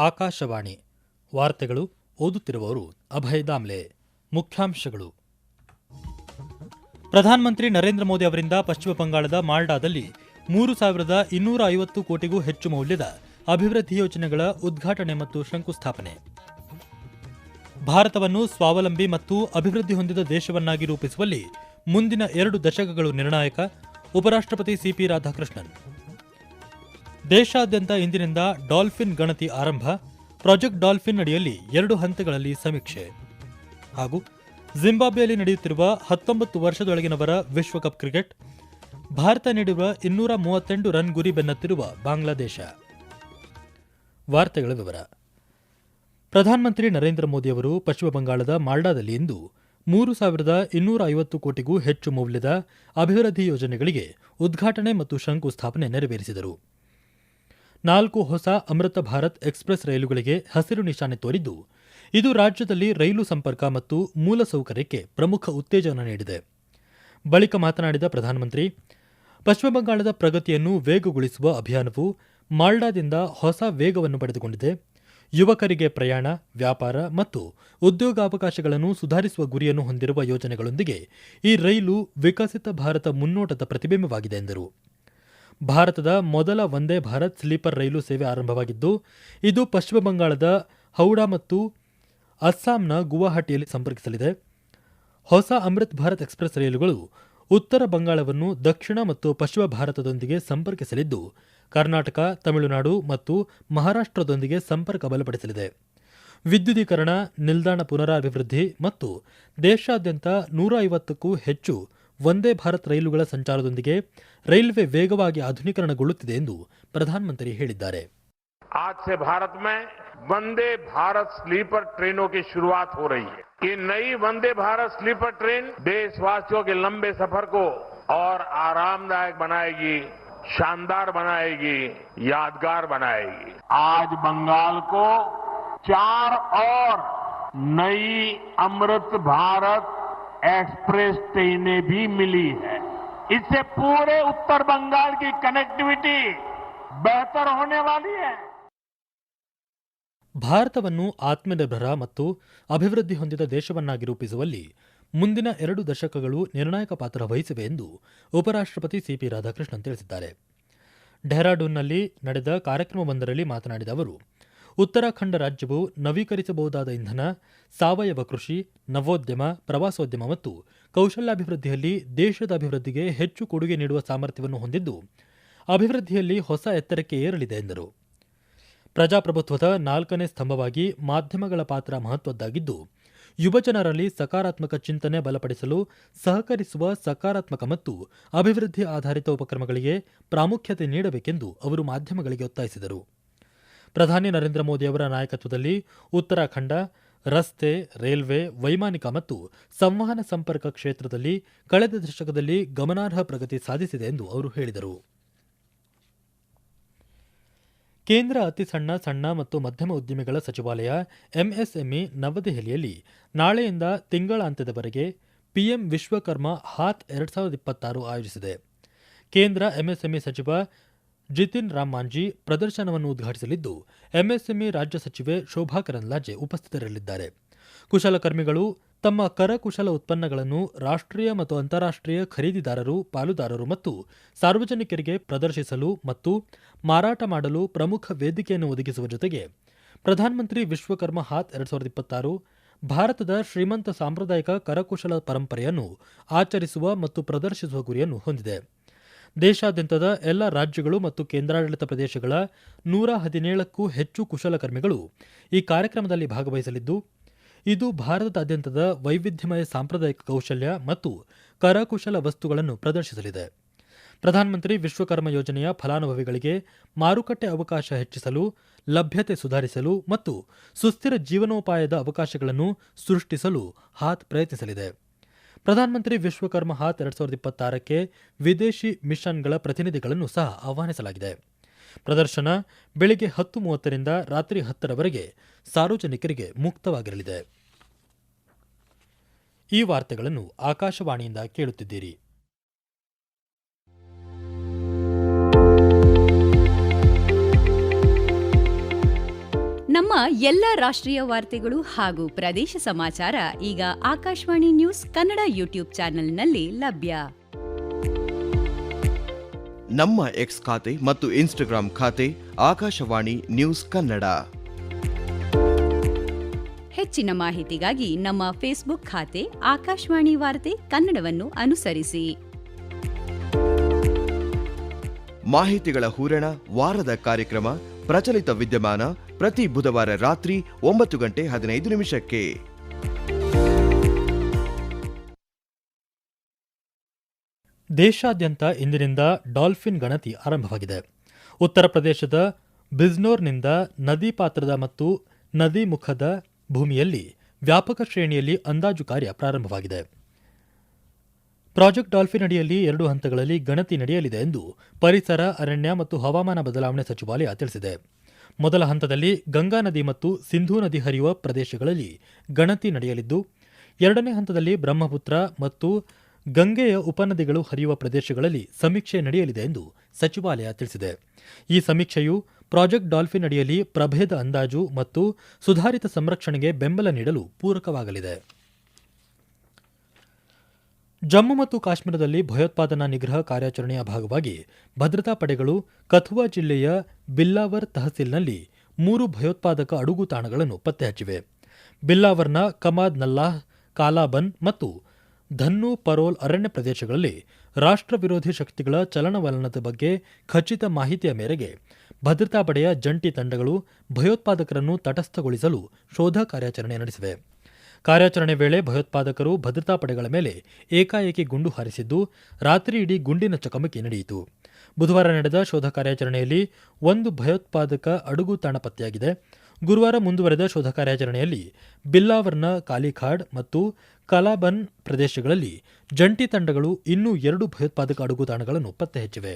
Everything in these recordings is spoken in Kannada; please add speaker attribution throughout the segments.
Speaker 1: ಆಕಾಶವಾಣಿ ವಾರ್ತೆಗಳು ಓದುತ್ತಿರುವವರು ಅಭಯ್ ದಾಮ್ಲೆ. ಮುಖ್ಯಾಂಶಗಳು. ಪ್ರಧಾನಮಂತ್ರಿ ನರೇಂದ್ರ ಮೋದಿ ಅವರಿಂದ ಪಶ್ಚಿಮ ಬಂಗಾಳದ ಮಾಲ್ಡಾದಲ್ಲಿ 3,250 ಕೋಟಿಗೂ ಹೆಚ್ಚು ಮೌಲ್ಯದ ಅಭಿವೃದ್ಧಿ ಯೋಜನೆಗಳ ಉದ್ಘಾಟನೆ ಮತ್ತು ಶಂಕುಸ್ಥಾಪನೆ. ಭಾರತವನ್ನು ಸ್ವಾವಲಂಬಿ ಮತ್ತು ಅಭಿವೃದ್ಧಿ ಹೊಂದಿದ ದೇಶವನ್ನಾಗಿ ರೂಪಿಸುವಲ್ಲಿ ಮುಂದಿನ 2 ದಶಕಗಳು ನಿರ್ಣಾಯಕ. ಉಪರಾಷ್ಟ್ರಪತಿ ಸಿಪಿ ರಾಧಾಕೃಷ್ಣನ್. ದೇಶಾದ್ಯಂತ ಇಂದಿನಿಂದ ಡಾಲ್ಫಿನ್ ಗಣತಿ ಆರಂಭ. ಪ್ರಾಜೆಕ್ಟ್ ಡಾಲ್ಫಿನ್ ಅಡಿಯಲ್ಲಿ 2 ಹಂತಗಳಲ್ಲಿ ಸಮೀಕ್ಷೆ. ಹಾಗೂ ಜಿಂಬಾಬ್ವೆಯಲ್ಲಿ ನಡೆಯುತ್ತಿರುವ 19 ವರ್ಷದೊಳಗಿನವರ ವಿಶ್ವಕಪ್ ಕ್ರಿಕೆಟ್. ಭಾರತ ನೀಡಿರುವ 238 ರನ್ ಗುರಿ ಬೆನ್ನತ್ತಿರುವ ಬಾಂಗ್ಲಾದೇಶ. ವಾರ್ತೆಗಳ ವಿವರ. ಪ್ರಧಾನಮಂತ್ರಿ ನರೇಂದ್ರ ಮೋದಿ ಅವರು ಪಶ್ಚಿಮ ಬಂಗಾಳದ ಮಾಲ್ಡಾದಲ್ಲಿ ಇಂದು 3,250 ಕೋಟಿಗೂ ಹೆಚ್ಚು ಮೌಲ್ಯದ ಅಭಿವೃದ್ಧಿ ಯೋಜನೆಗಳಿಗೆ ಉದ್ಘಾಟನೆ ಮತ್ತು ಶಂಕುಸ್ಥಾಪನೆ ನೆರವೇರಿಸಿದರು. 4 ಹೊಸ ಅಮೃತ ಭಾರತ್ ಎಕ್ಸ್ಪ್ರೆಸ್ ರೈಲುಗಳಿಗೆ ಹಸಿರು ನಿಶಾನೆ ತೋರಿದ್ದು, ಇದು ರಾಜ್ಯದಲ್ಲಿ ರೈಲು ಸಂಪರ್ಕ ಮತ್ತು ಮೂಲಸೌಕರ್ಯಕ್ಕೆ ಪ್ರಮುಖ ಉತ್ತೇಜನ ನೀಡಿದೆ. ಬಳಿಕ ಮಾತನಾಡಿದ ಪ್ರಧಾನಮಂತ್ರಿ, ಪಶ್ಚಿಮ ಬಂಗಾಳದ ಪ್ರಗತಿಯನ್ನು ವೇಗಗೊಳಿಸುವ ಅಭಿಯಾನವು ಮಾಲ್ಡಾದಿಂದ ಹೊಸ ವೇಗವನ್ನು ಪಡೆದುಕೊಂಡಿದೆ. ಯುವಕರಿಗೆ ಪ್ರಯಾಣ, ವ್ಯಾಪಾರ ಮತ್ತು ಉದ್ಯೋಗಾವಕಾಶಗಳನ್ನು ಸುಧಾರಿಸುವ ಗುರಿಯನ್ನು ಹೊಂದಿರುವ ಯೋಜನೆಗಳೊಂದಿಗೆ ಈ ರೈಲು ವಿಕಸಿತ ಭಾರತ ಮುನ್ನೋಟದ ಪ್ರತಿಬಿಂಬವಾಗಿದೆ ಎಂದರು. ಭಾರತದ ಮೊದಲ ವಂದೇ ಭಾರತ್ ಸ್ಲೀಪರ್ ರೈಲು ಸೇವೆ ಆರಂಭವಾಗಿದ್ದು, ಇದು ಪಶ್ಚಿಮ ಬಂಗಾಳದ ಹೌಡಾ ಮತ್ತು ಅಸ್ಸಾಂನ ಗುವಾಹಟಿಯಲ್ಲಿ ಸಂಪರ್ಕಿಸಲಿದೆ. ಹೊಸ ಅಮೃತ್ ಭಾರತ್ ಎಕ್ಸ್ಪ್ರೆಸ್ ರೈಲುಗಳು ಉತ್ತರ ಬಂಗಾಳವನ್ನು ದಕ್ಷಿಣ ಮತ್ತು ಪಶ್ಚಿಮ ಭಾರತದೊಂದಿಗೆ ಸಂಪರ್ಕಿಸಲಿದ್ದು, ಕರ್ನಾಟಕ, ತಮಿಳುನಾಡು ಮತ್ತು ಮಹಾರಾಷ್ಟ್ರದೊಂದಿಗೆ ಸಂಪರ್ಕ ಬಲಪಡಿಸಲಿದೆ. ವಿದ್ಯುದೀಕರಣ, ನಿಲ್ದಾಣ ಪುನರಾಭಿವೃದ್ಧಿ ಮತ್ತು ದೇಶಾದ್ಯಂತ 150ಕ್ಕೂ ಹೆಚ್ಚು ವಂದೇ ಭಾರತ್ ರೈಲುಗಳ ಸಂಚಾರದೊಂದಿಗೆ ರೈಲ್ವೆ ವೇಗವಾಗಿ ಆಧುನೀಕರಣಗೊಳ್ಳುತ್ತಿದೆ ಎಂದು ಪ್ರಧಾನಮಂತ್ರಿ ಹೇಳಿದ್ದಾರೆ.
Speaker 2: आज से भारत में वंदे भारत स्लीपर ट्रेनों की शुरुआत हो रही है. ये नई वंदे भारत स्लीपर ट्रेन देशवासियों के लंबे सफर को और आरामदायक बनाएगी, शानदार बनाएगी, यादगार बनाएगी. आज बंगाल को 4 और नई अमृत भारत एक्सप्रेस ट्रेनें भी मिली है. इससे पूरे उत्तर बंगाल की कनेक्टिविटी बेहतर होने वाली है.
Speaker 1: ಭಾರತವನ್ನು ಆತ್ಮನಿರ್ಭರ ಮತ್ತು ಅಭಿವೃದ್ಧಿ ಹೊಂದಿದ ದೇಶವನ್ನಾಗಿ ರೂಪಿಸುವಲ್ಲಿ ಮುಂದಿನ 2 ದಶಕಗಳು ನಿರ್ಣಾಯಕ ಪಾತ್ರ ವಹಿಸಿವೆ ಎಂದು ಉಪರಾಷ್ಟ್ರಪತಿ ಸಿಪಿ ರಾಧಾಕೃಷ್ಣನ್ ತಿಳಿಸಿದ್ದಾರೆ. ಡೆಹ್ರಾಡೂನ್ನಲ್ಲಿ ನಡೆದ ಕಾರ್ಯಕ್ರಮವೊಂದರಲ್ಲಿ ಮಾತನಾಡಿದ ಅವರು, ಉತ್ತರಾಖಂಡ ರಾಜ್ಯವು ನವೀಕರಿಸಬಹುದಾದ ಇಂಧನ, ಸಾವಯವ ಕೃಷಿ, ನವೋದ್ಯಮ, ಪ್ರವಾಸೋದ್ಯಮ ಮತ್ತು ಕೌಶಲ್ಯಾಭಿವೃದ್ಧಿಯಲ್ಲಿ ದೇಶದ ಅಭಿವೃದ್ಧಿಗೆ ಹೆಚ್ಚು ಕೊಡುಗೆ ನೀಡುವ ಸಾಮರ್ಥ್ಯವನ್ನು ಹೊಂದಿದ್ದು, ಅಭಿವೃದ್ಧಿಯಲ್ಲಿ ಹೊಸ ಎತ್ತರಕ್ಕೆ ಏರಲಿದೆ ಎಂದರು. ಪ್ರಜಾಪ್ರಭುತ್ವದ 4ನೇ ಸ್ತಂಭವಾಗಿ ಮಾಧ್ಯಮಗಳ ಪಾತ್ರ ಮಹತ್ವದ್ದಾಗಿದ್ದು, ಯುವಜನರಲ್ಲಿ ಸಕಾರಾತ್ಮಕ ಚಿಂತನೆ ಬಲಪಡಿಸಲು ಸಹಕರಿಸುವ ಸಕಾರಾತ್ಮಕ ಮತ್ತು ಅಭಿವೃದ್ಧಿ ಆಧಾರಿತ ಉಪಕ್ರಮಗಳಿಗೆ ಪ್ರಾಮುಖ್ಯತೆ ನೀಡಬೇಕೆಂದು ಅವರು ಮಾಧ್ಯಮಗಳಿಗೆ ಒತ್ತಾಯಿಸಿದರು. ಪ್ರಧಾನಿ ನರೇಂದ್ರ ಮೋದಿ ಅವರ ನಾಯಕತ್ವದಲ್ಲಿ ಉತ್ತರಾಖಂಡ ರಸ್ತೆ, ರೈಲ್ವೆ, ವೈಮಾನಿಕ ಮತ್ತು ಸಂವಹನ ಸಂಪರ್ಕ ಕ್ಷೇತ್ರದಲ್ಲಿ ಕಳೆದ ದಶಕದಲ್ಲಿ ಗಮನಾರ್ಹ ಪ್ರಗತಿ ಸಾಧಿಸಿದೆ ಎಂದು ಅವರು ಹೇಳಿದರು. ಕೇಂದ್ರ ಅತಿ ಸಣ್ಣ ಮತ್ತು ಮಧ್ಯಮ ಉದ್ದಿಮೆಗಳ ಸಚಿವಾಲಯ ಎಂಎಸ್ಎಂಇ ನವದೆಹಲಿಯಲ್ಲಿ ನಾಳೆಯಿಂದ ತಿಂಗಳಾಂತ್ಯದವರೆಗೆ ಪಿಎಂ ವಿಶ್ವಕರ್ಮ ಹಾತ್ 2026 ಆಯೋಜಿಸಿದೆ. ಕೇಂದ್ರ ಎಂಎಸ್ಎಂಇ ಸಚಿವ ಜಿತಿನ್ ರಾಮ್ ಮಾಂಜಿ ಪ್ರದರ್ಶನವನ್ನು ಉದ್ಘಾಟಿಸಲಿದ್ದು, ಎಂಎಸ್ಎಂಇ ರಾಜ್ಯ ಸಚಿವೆ ಶೋಭಾ ಕರಂದ್ಲಾಜೆ ಉಪಸ್ಥಿತರಿರಲಿದ್ದಾರೆ. ಕುಶಲಕರ್ಮಿಗಳು ತಮ್ಮ ಕರಕುಶಲ ಉತ್ಪನ್ನಗಳನ್ನು ರಾಷ್ಟ್ರೀಯ ಮತ್ತು ಅಂತಾರಾಷ್ಟ್ರೀಯ ಖರೀದಿದಾರರು, ಪಾಲುದಾರರು ಮತ್ತು ಸಾರ್ವಜನಿಕರಿಗೆ ಪ್ರದರ್ಶಿಸಲು ಮತ್ತು ಮಾರಾಟ ಮಾಡಲು ಪ್ರಮುಖ ವೇದಿಕೆಯನ್ನು ಒದಗಿಸುವ ಜೊತೆಗೆ ಪ್ರಧಾನಮಂತ್ರಿ ವಿಶ್ವಕರ್ಮ ಹಾತ್ 2026 ಭಾರತದ ಶ್ರೀಮಂತ ಸಾಂಪ್ರದಾಯಿಕ ಕರಕುಶಲ ಪರಂಪರೆಯನ್ನು ಆಚರಿಸುವ ಮತ್ತು ಪ್ರದರ್ಶಿಸುವ ಗುರಿಯನ್ನು ಹೊಂದಿದೆ. ದೇಶಾದ್ಯಂತದ ಎಲ್ಲ ರಾಜ್ಯಗಳು ಮತ್ತು ಕೇಂದ್ರಾಡಳಿತ ಪ್ರದೇಶಗಳ 117ಕ್ಕೂ ಹೆಚ್ಚು ಕುಶಲಕರ್ಮಿಗಳು ಈ ಕಾರ್ಯಕ್ರಮದಲ್ಲಿ ಭಾಗವಹಿಸಲಿದ್ದು, ಇದು ಭಾರತದಾದ್ಯಂತದ ವೈವಿಧ್ಯಮಯ ಸಾಂಪ್ರದಾಯಿಕ ಕೌಶಲ್ಯ ಮತ್ತು ಕರಕುಶಲ ವಸ್ತುಗಳನ್ನು ಪ್ರದರ್ಶಿಸಲಿದೆ. ಪ್ರಧಾನಮಂತ್ರಿ ವಿಶ್ವಕರ್ಮ ಯೋಜನೆಯ ಫಲಾನುಭವಿಗಳಿಗೆ ಮಾರುಕಟ್ಟೆ ಅವಕಾಶ ಹೆಚ್ಚಿಸಲು, ಲಭ್ಯತೆ ಸುಧಾರಿಸಲು ಮತ್ತು ಸುಸ್ಥಿರ ಜೀವನೋಪಾಯದ ಅವಕಾಶಗಳನ್ನು ಸೃಷ್ಟಿಸಲು ಹಾತ್ ಪ್ರಯತ್ನಿಸಲಿದೆ. ಪ್ರಧಾನಮಂತ್ರಿ ವಿಶ್ವಕರ್ಮ ಹಾತ್ 2026ಕ್ಕೆ ವಿದೇಶಿ ಮಿಷನ್ಗಳ ಪ್ರತಿನಿಧಿಗಳನ್ನು ಸಹ ಆಹ್ವಾನಿಸಲಾಗಿದೆ. ಪ್ರದರ್ಶನ ಬೆಳಿಗ್ಗೆ 10:30ರಿಂದ ರಾತ್ರಿ 10ರವರೆಗೆ ಸಾರ್ವಜನಿಕರಿಗೆ ಮುಕ್ತವಾಗಿರಲಿದೆ. ಈ ವಾರ್ತೆಗಳನ್ನು ಆಕಾಶವಾಣಿಯಿಂದ ಕೇಳುತ್ತಿದ್ದೀರಿ.
Speaker 3: ನಮ್ಮ ಎಲ್ಲ ರಾಷ್ಟ್ರೀಯ ವಾರ್ತೆಗಳು ಹಾಗೂ ಪ್ರದೇಶ ಸಮಾಚಾರ ಈಗ ಆಕಾಶವಾಣಿ ನ್ಯೂಸ್ ಕನ್ನಡ ಯೂಟ್ಯೂಬ್ ಚಾನೆಲ್ನಲ್ಲಿ ಲಭ್ಯ.
Speaker 4: ನಮ್ಮ ಎಕ್ಸ್ ಖಾತೆ ಮತ್ತು ಇನ್ಸ್ಟಾಗ್ರಾಂ ಖಾತೆ ಆಕಾಶವಾಣಿ ನ್ಯೂಸ್ ಕನ್ನಡ.
Speaker 3: ಹೆಚ್ಚಿನ ಮಾಹಿತಿಗಾಗಿ ನಮ್ಮ ಫೇಸ್ಬುಕ್ ಖಾತೆ ಆಕಾಶವಾಣಿ ವಾರ್ತೆ ಕನ್ನಡವನ್ನು ಅನುಸರಿಸಿ.
Speaker 4: ಮಾಹಿತಿಗಳ ಹೂರಣ, ವಾರದ ಕಾರ್ಯಕ್ರಮ, ಪ್ರಚಲಿತ ವಿದ್ಯಮಾನ ಪ್ರತಿ ಬುಧವಾರ ರಾತ್ರಿ 9:15
Speaker 1: ದೇಶಾದ್ಯಂತ ಇಂದಿನಿಂದ ಡಾಲ್ಫಿನ್ ಗಣತಿ ಆರಂಭವಾಗಿದೆ. ಉತ್ತರ ಪ್ರದೇಶದ ಬಿಜ್ನೋರ್ನಿಂದ ನದಿ ಪಾತ್ರದ ಮತ್ತು ನದಿ ಮುಖದ ಭೂಮಿಯಲ್ಲಿ ವ್ಯಾಪಕ ಶ್ರೇಣಿಯಲ್ಲಿ ಅಂದಾಜು ಕಾರ್ಯ ಪ್ರಾರಂಭವಾಗಿದೆ. ಪ್ರಾಜೆಕ್ಟ್ ಡಾಲ್ಫಿನ್ ಅಡಿಯಲ್ಲಿ 2 ಹಂತಗಳಲ್ಲಿ ಗಣತಿ ನಡೆಯಲಿದೆ ಎಂದು ಪರಿಸರ, ಅರಣ್ಯ ಮತ್ತು ಹವಾಮಾನ ಬದಲಾವಣೆ ಸಚಿವಾಲಯ ತಿಳಿಸಿದೆ. ಮೊದಲ ಹಂತದಲ್ಲಿ ಗಂಗಾ ನದಿ ಮತ್ತು ಸಿಂಧೂ ನದಿ ಹರಿಯುವ ಪ್ರದೇಶಗಳಲ್ಲಿ ಗಣತಿ ನಡೆಯಲಿದ್ದು, 2ನೇ ಹಂತದಲ್ಲಿ ಬ್ರಹ್ಮಪುತ್ರ ಮತ್ತು ಗಂಗೆಯ ಉಪನದಿಗಳು ಹರಿಯುವ ಪ್ರದೇಶಗಳಲ್ಲಿ ಸಮೀಕ್ಷೆ ನಡೆಯಲಿದೆ ಎಂದು ಸಚಿವಾಲಯ ತಿಳಿಸಿದೆ. ಈ ಸಮೀಕ್ಷೆಯು ಪ್ರಾಜೆಕ್ಟ್ ಡಾಲ್ಫಿನ್ ಅಡಿಯಲ್ಲಿ ಪ್ರಭೇದ ಅಂದಾಜು ಮತ್ತು ಸುಧಾರಿತ ಸಂರಕ್ಷಣೆಗೆ ಬೆಂಬಲ ನೀಡಲು ಪೂರಕವಾಗಲಿದೆ. ಜಮ್ಮು ಮತ್ತು ಕಾಶ್ಮೀರದಲ್ಲಿ ಭಯೋತ್ಪಾದನಾ ನಿಗ್ರಹ ಕಾರ್ಯಾಚರಣೆಯ ಭಾಗವಾಗಿ ಭದ್ರತಾ ಪಡೆಗಳು ಕಥುವಾ ಜಿಲ್ಲೆಯ ಬಿಲ್ಲಾವರ್ ತಹಸೀಲ್ನಲ್ಲಿ 3 ಭಯೋತ್ಪಾದಕ ಅಡುಗುತಾಣಗಳನ್ನು ಪತ್ತೆ ಹಚ್ಚಿವೆ. ಬಿಲ್ಲಾವರ್ನ ಕಮಾದ್ ನಲ್ಲಾಹ್, ಕಾಲಾಬನ್ ಮತ್ತು ಧನ್ನು ಪರೋಲ್ ಅರಣ್ಯ ಪ್ರದೇಶಗಳಲ್ಲಿ ರಾಷ್ಟ್ರ ವಿರೋಧಿ ಶಕ್ತಿಗಳ ಚಲನವಲನದ ಬಗ್ಗೆ ಖಚಿತ ಮಾಹಿತಿಯ ಮೇರೆಗೆ ಭದ್ರತಾ ಪಡೆಯ ಜಂಟಿ ತಂಡಗಳು ಭಯೋತ್ಪಾದಕರನ್ನು ತಟಸ್ಥಗೊಳಿಸಲು ಶೋಧ ಕಾರ್ಯಾಚರಣೆ ನಡೆಸಿವೆ. ಕಾರ್ಯಾಚರಣೆ ವೇಳೆ ಭಯೋತ್ಪಾದಕರು ಭದ್ರತಾ ಪಡೆಗಳ ಮೇಲೆ ಏಕಾಏಕಿ ಗುಂಡು ಹಾರಿಸಿದ್ದು, ರಾತ್ರಿ ಇಡೀ ಗುಂಡಿನ ಚಕಮಕಿ ನಡೆಯಿತು. ಬುಧವಾರ ನಡೆದ ಶೋಧ ಕಾರ್ಯಾಚರಣೆಯಲ್ಲಿ 1 ಭಯೋತ್ಪಾದಕ ಅಡುಗುತಾಣ ಪತ್ತೆಯಾಗಿದೆ. ಗುರುವಾರ ಮುಂದುವರೆದ ಶೋಧ ಕಾರ್ಯಾಚರಣೆಯಲ್ಲಿ ಬಿಲ್ಲಾವರ್ನ ಕಾಲಿಖಾಡ್ ಮತ್ತು ಕಲಾಬನ್ ಪ್ರದೇಶಗಳಲ್ಲಿ ಜಂಟಿ ತಂಡಗಳು ಇನ್ನೂ 2 ಭಯೋತ್ಪಾದಕ ಅಡುಗುತಾಣಗಳನ್ನು ಪತ್ತೆ ಹಚ್ಚಿವೆ.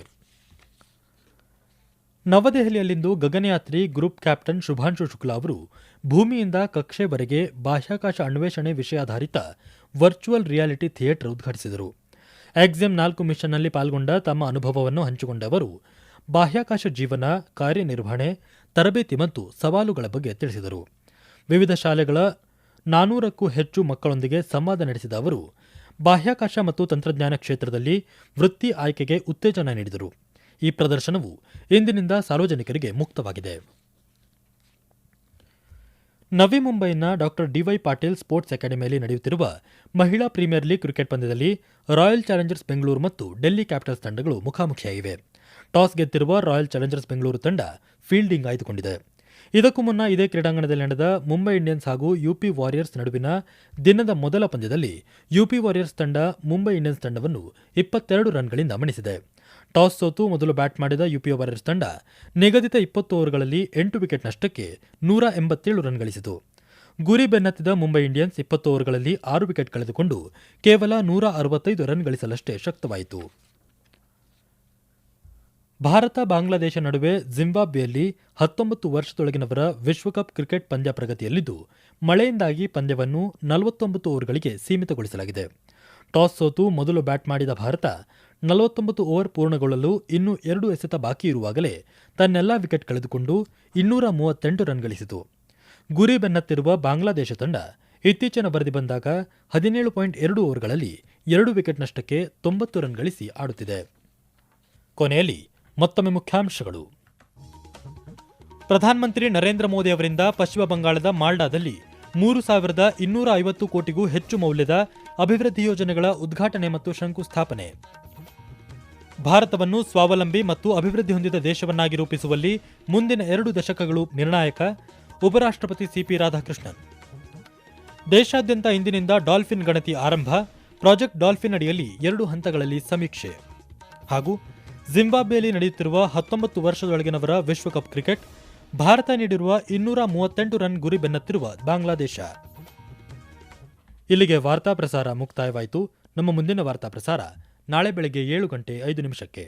Speaker 1: ನವದೆಹಲಿಯಲ್ಲಿಂದು ಗಗನಯಾತ್ರಿ ಗ್ರೂಪ್ ಕ್ಯಾಪ್ಟನ್ ಶುಭಾಂಶು ಶುಕ್ಲಾ ಅವರು ಭೂಮಿಯಿಂದ ಕಕ್ಷೆವರೆಗೆ ಬಾಹ್ಯಾಕಾಶ ಅನ್ವೇಷಣೆ ವಿಷಯಾಧಾರಿತ ವರ್ಚುವಲ್ ರಿಯಾಲಿಟಿ ಥಿಯೇಟರ್ ಉದ್ಘಾಟಿಸಿದರು. ಎಕ್ಸಿಮ್ 4 ಮಿಷನ್ನಲ್ಲಿ ಪಾಲ್ಗೊಂಡ ತಮ್ಮ ಅನುಭವವನ್ನು ಹಂಚಿಕೊಂಡ ಅವರು ಬಾಹ್ಯಾಕಾಶ ಜೀವನ, ಕಾರ್ಯನಿರ್ವಹಣೆ, ತರಬೇತಿ ಮತ್ತು ಸವಾಲುಗಳ ಬಗ್ಗೆ ತಿಳಿಸಿದರು. ವಿವಿಧ ಶಾಲೆಗಳ 400ಕ್ಕೂ ಹೆಚ್ಚು ಮಕ್ಕಳೊಂದಿಗೆ ಸಂವಾದ ನಡೆಸಿದ ಅವರು ಬಾಹ್ಯಾಕಾಶ ಮತ್ತು ತಂತ್ರಜ್ಞಾನ ಕ್ಷೇತ್ರದಲ್ಲಿ ವೃತ್ತಿ ಆಯ್ಕೆಗೆ ಉತ್ತೇಜನ ನೀಡಿದರು. ಈ ಪ್ರದರ್ಶನವು ಇಂದಿನಿಂದ ಸಾರ್ವಜನಿಕರಿಗೆ ಮುಕ್ತವಾಗಿದೆ. ನವಿ ಮುಂಬೈನ ಡಾ ಡಿವೈ ಪಾಟೀಲ್ ಸ್ಪೋರ್ಟ್ಸ್ ಅಕಾಡೆಮಿಯಲ್ಲಿ ನಡೆಯುತ್ತಿರುವ ಮಹಿಳಾ ಪ್ರೀಮಿಯರ್ ಲೀಗ್ ಕ್ರಿಕೆಟ್ ಪಂದ್ಯದಲ್ಲಿ ರಾಯಲ್ ಚಾಲೆಂಜರ್ಸ್ ಬೆಂಗಳೂರು ಮತ್ತು ಡೆಲ್ಲಿ ಕ್ಯಾಪಿಟಲ್ಸ್ ತಂಡಗಳು ಮುಖಾಮುಖಿಯಾಗಿವೆ. ಟಾಸ್ ಗೆದ್ದಿರುವ ರಾಯಲ್ ಚಾಲೆಂಜರ್ಸ್ ಬೆಂಗಳೂರು ತಂಡ ಫೀಲ್ಡಿಂಗ್ ಆಯ್ದುಕೊಂಡಿದೆ. ಇದಕ್ಕೂ ಮುನ್ನ ಇದೇ ಕ್ರೀಡಾಂಗಣದಲ್ಲಿ ನಡೆದ ಮುಂಬೈ ಇಂಡಿಯನ್ಸ್ ಹಾಗೂ ಯುಪಿ ವಾರಿಯರ್ಸ್ ನಡುವಿನ ದಿನದ ಮೊದಲ ಪಂದ್ಯದಲ್ಲಿ ಯುಪಿ ವಾರಿಯರ್ಸ್ ತಂಡ ಮುಂಬೈ ಇಂಡಿಯನ್ಸ್ ತಂಡವನ್ನು 22 ರನ್ಗಳಿಂದ ಮಣಿಸಿದೆ. ಟಾಸ್ ಸೋತು ಮೊದಲು ಬ್ಯಾಟ್ ಮಾಡಿದ ಯುಪಿ ವಾರಿಯರ್ಸ್ ತಂಡ ನಿಗದಿತ 20 ಓವರ್ಗಳಲ್ಲಿ 8 ವಿಕೆಟ್ ನಷ್ಟಕ್ಕೆ 187 ರನ್ ಗಳಿಸಿತು. ಗುರಿ ಬೆನ್ನತ್ತಿದ ಮುಂಬೈ ಇಂಡಿಯನ್ಸ್ 20 ಓವರ್ಗಳಲ್ಲಿ 6 ವಿಕೆಟ್ ಕಳೆದುಕೊಂಡು ಕೇವಲ 165 ರನ್ ಗಳಿಸಲಷ್ಟೇ ಶಕ್ತವಾಯಿತು. ಭಾರತ ಬಾಂಗ್ಲಾದೇಶ ನಡುವೆ ಜಿಂಬಾಬ್ವೆಯಲ್ಲಿ 19 ವರ್ಷದೊಳಗಿನವರ ವಿಶ್ವಕಪ್ ಕ್ರಿಕೆಟ್ ಪಂದ್ಯ ಪ್ರಗತಿಯಲ್ಲಿದ್ದು, ಮಳೆಯಿಂದಾಗಿ ಪಂದ್ಯವನ್ನು 49 ಓವರ್ಗಳಿಗೆ ಸೀಮಿತಗೊಳಿಸಲಾಗಿದೆ. ಟಾಸ್ ಸೋತು ಮೊದಲು ಬ್ಯಾಟ್ ಮಾಡಿದ ಭಾರತ 49 ಓವರ್ ಪೂರ್ಣಗೊಳ್ಳಲು ಇನ್ನೂ 2 ಎಸೆತ ಬಾಕಿ ಇರುವಾಗಲೇ ತನ್ನೆಲ್ಲಾ ವಿಕೆಟ್ ಕಳೆದುಕೊಂಡು 238 ರನ್ ಗಳಿಸಿತು. ಗುರಿ ಬೆನ್ನತ್ತಿರುವ ಬಾಂಗ್ಲಾದೇಶ ತಂಡ ಇತ್ತೀಚಿನ ವರದಿ ಬಂದಾಗ 17.2 ಓವರ್ಗಳಲ್ಲಿ 2 ವಿಕೆಟ್ ನಷ್ಟಕ್ಕೆ 90 ರನ್ ಗಳಿಸಿ ಆಡುತ್ತಿದೆ. ಕೊನೆಯಲ್ಲಿ ಮತ್ತೊಮ್ಮೆ ಮುಖ್ಯಾಂಶಗಳು. ಪ್ರಧಾನಮಂತ್ರಿ ನರೇಂದ್ರ ಮೋದಿ ಅವರಿಂದ ಪಶ್ಚಿಮ ಬಂಗಾಳದ ಮಾಲ್ಡಾದಲ್ಲಿ 3,250 ಕೋಟಿಗೂ ಹೆಚ್ಚು ಮೌಲ್ಯದ ಅಭಿವೃದ್ಧಿ ಯೋಜನೆಗಳ ಉದ್ಘಾಟನೆ ಮತ್ತು ಶಂಕುಸ್ಥಾಪನೆ. ಭಾರತವನ್ನು ಸ್ವಾವಲಂಬಿ ಮತ್ತು ಅಭಿವೃದ್ಧಿ ಹೊಂದಿದ ದೇಶವನ್ನಾಗಿ ರೂಪಿಸುವಲ್ಲಿ ಮುಂದಿನ 2 ದಶಕಗಳು ನಿರ್ಣಾಯಕ, ಉಪರಾಷ್ಟ್ರಪತಿ ಸಿಪಿ ರಾಧಾಕೃಷ್ಣನ್. ದೇಶಾದ್ಯಂತ ಇಂದಿನಿಂದ ಡಾಲ್ಫಿನ್ ಗಣತಿ ಆರಂಭ, ಪ್ರಾಜೆಕ್ಟ್ ಡಾಲ್ಫಿನ್ ಅಡಿಯಲ್ಲಿ 2 ಹಂತಗಳಲ್ಲಿ ಸಮೀಕ್ಷೆ. ಹಾಗೂ ಜಿಂಬಾಬ್ವೆಯಲ್ಲಿ ನಡೆಯುತ್ತಿರುವ 19 ವರ್ಷದೊಳಗಿನವರ ವಿಶ್ವಕಪ್ ಕ್ರಿಕೆಟ್, ಭಾರತ ನೀಡಿರುವ 238 ರನ್ ಗುರಿ ಬೆನ್ನತ್ತಿರುವ ಬಾಂಗ್ಲಾದೇಶ. ಇಲ್ಲಿಗೆ ವಾರ್ತಾ ಪ್ರಸಾರ ಮುಕ್ತಾಯವಾಯಿತು. ನಮ್ಮ ಮುಂದಿನ ವಾರ್ತಾ ಪ್ರಸಾರ ನಾಳೆ ಬೆಳಗ್ಗೆ 7:05